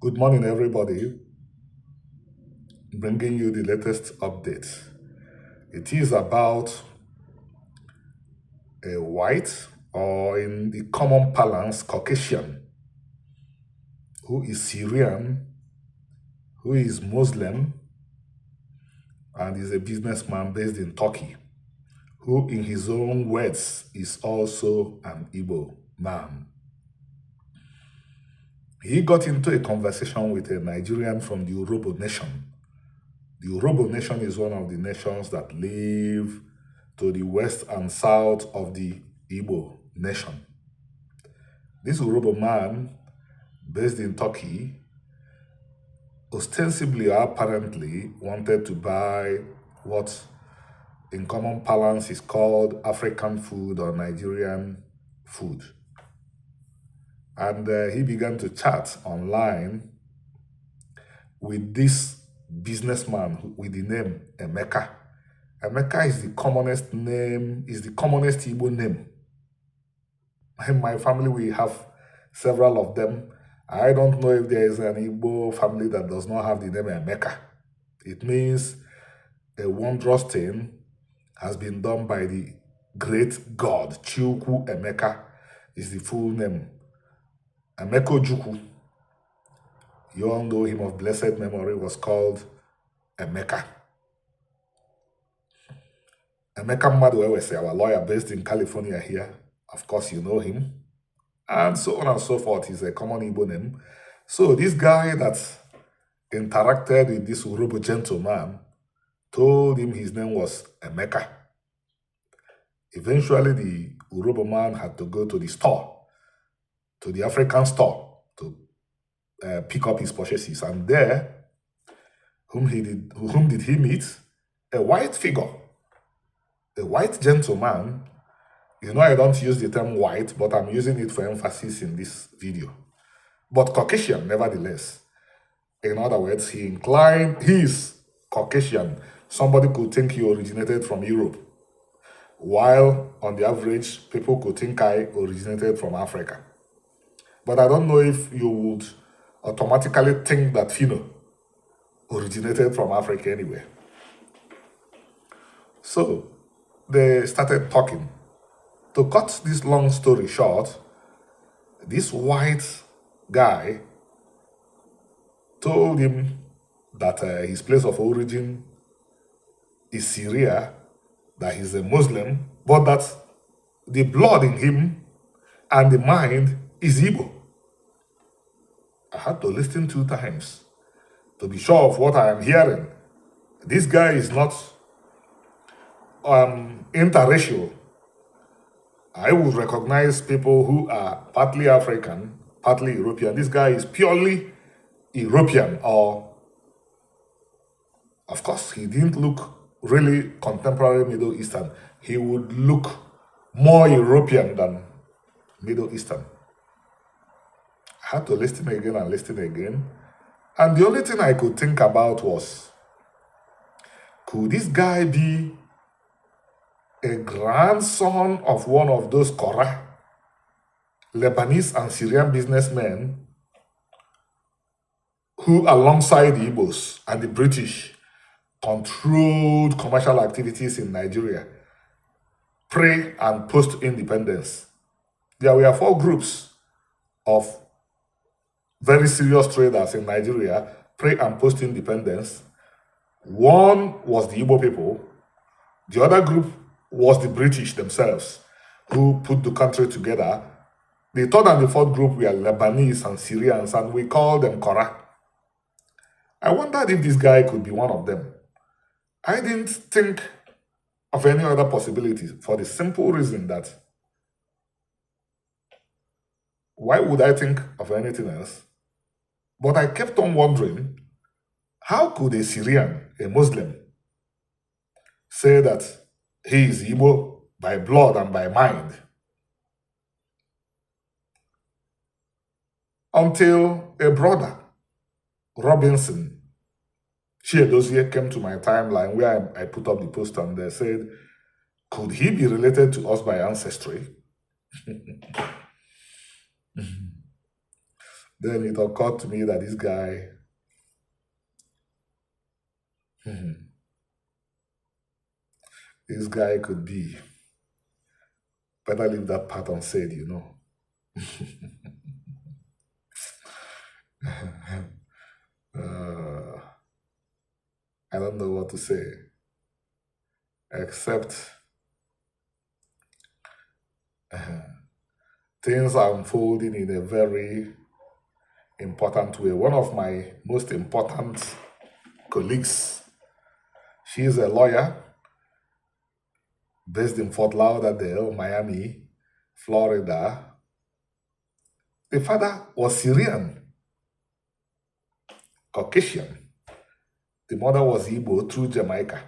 Good morning, everybody. Bringing you the latest update. It is about a white, or in the common parlance, Caucasian, who is Syrian, who is Muslim, and is a businessman based in Turkey, who, in his own words, is also an Igbo man. He got into a conversation with a Nigerian from the Urhobo nation. The Urhobo nation is one of the nations that live to the west and south of the Igbo nation. This Urhobo man, based in Turkey, ostensibly or apparently wanted to buy what in common parlance is called African food or Nigerian food. And he began to chat online with this businessman with the name Emeka. Emeka is the commonest name, is the commonest Igbo name. In my family, we have several of them. I don't know if there is an Igbo family that does not have the name Emeka. It means a wondrous thing has been done by the great God. Chukwu Emeka is the full name. Emeko Juku, you all know him of blessed memory, was called Emeka. Emeka Mmadụ, our lawyer based in California here, of course you know him, and so on and so forth. He's a common Igbo name. So this guy that interacted with this Urhobo gentleman told him his name was Emeka. Eventually, the Urhobo man had to go to the store, to the African store, to pick up his purchases. And there, whom did he meet? A white figure, a white gentleman. You know, I don't use the term white, but I'm using it for emphasis in this video. But Caucasian, nevertheless. In other words, he is Caucasian. Somebody could think he originated from Europe, while on the average, people could think I originated from Africa. But I don't know if you would automatically think that Fino originated from Africa anyway. So they started talking. To cut this long story short, this white guy told him that his place of origin is Syria, that he's a Muslim, but that the blood in him and the mind is Igbo. I had to listen 2 times to be sure of what I am hearing. This guy is not interracial. I would recognize people who are partly African, partly European. This guy is purely European, or, of course, he didn't look really contemporary Middle Eastern. He would look more European than Middle Eastern. I had to listen again and listen again. And the only thing I could think about was, could this guy be a grandson of one of those Korah, Lebanese and Syrian businessmen who, alongside the Igbos and the British, controlled commercial activities in Nigeria pre and post-independence? There were 4 groups of very serious traders in Nigeria pre and post-independence. One was the Igbo people. The other group was the British themselves, who put the country together. The third and the fourth group were Lebanese and Syrians, and we called them Korah. I wondered if this guy could be one of them. I didn't think of any other possibilities for the simple reason that, why would I think of anything else? But I kept on wondering, how could a Syrian, a Muslim, say that he is Igbo by blood and by mind? Until a brother, Robinson Chiedozie, came to my timeline where I put up the post, and they said, could he be related to us by ancestry? Then it occurred to me that this guy, this guy could be. Better leave that part unsaid, you know. Uh, I don't know what to say, except things are unfolding in a very important way. One of my most important colleagues, she is a lawyer based in Fort Lauderdale, Miami, Florida. The father was Syrian, Caucasian. The mother was Igbo through Jamaica.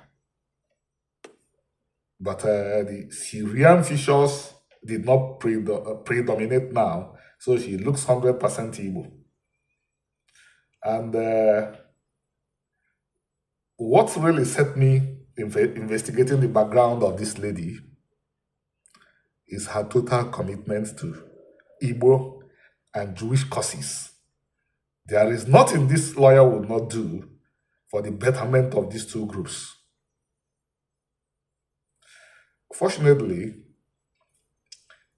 But the Syrian features did not predominate now, so she looks 100% Igbo. And what really set me investigating the background of this lady is her total commitment to Igbo and Jewish causes. There is nothing this lawyer would not do for the betterment of these two groups. Fortunately,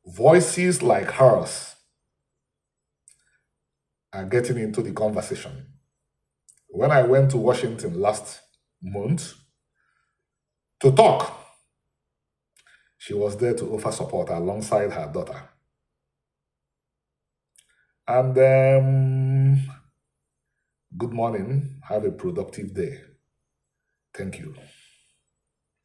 voices like hers are getting into the conversation. When I went to Washington last month to talk, she was there to offer support alongside her daughter. And good morning. Have a productive day. Thank you.